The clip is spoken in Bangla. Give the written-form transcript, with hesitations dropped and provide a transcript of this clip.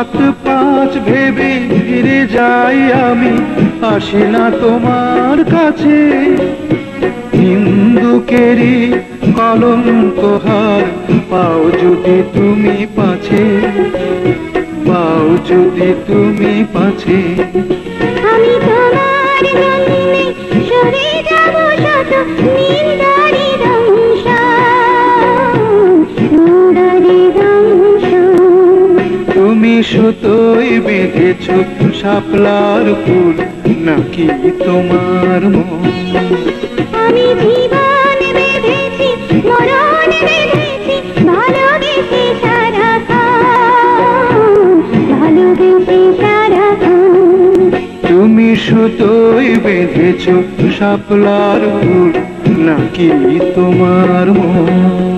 সাত পাঁচ ভেবে ফিরে যাই আমি, আসি না তোমার কাছে। হিন্দুকেরই কলঙ্কহার পাও যদি তুমি পাছে, পাও যদি তুমি পাছে। আমি তোমার জন্যে সরে যাব শত নিন্দারি দংশ। তুমি সুতোই বেঁধেছ শাপলার ফুল, নাকি তোমার মন? আমি জীবন বেঁধেছি, মরণ বেঁধেছি, ভালোবেসে সারাক্ষণ, ভালোবেসে সারাক্ষণ। তুমি সুতোই বেঁধেছ শাপলার ফুল, নাকি তোমার মন?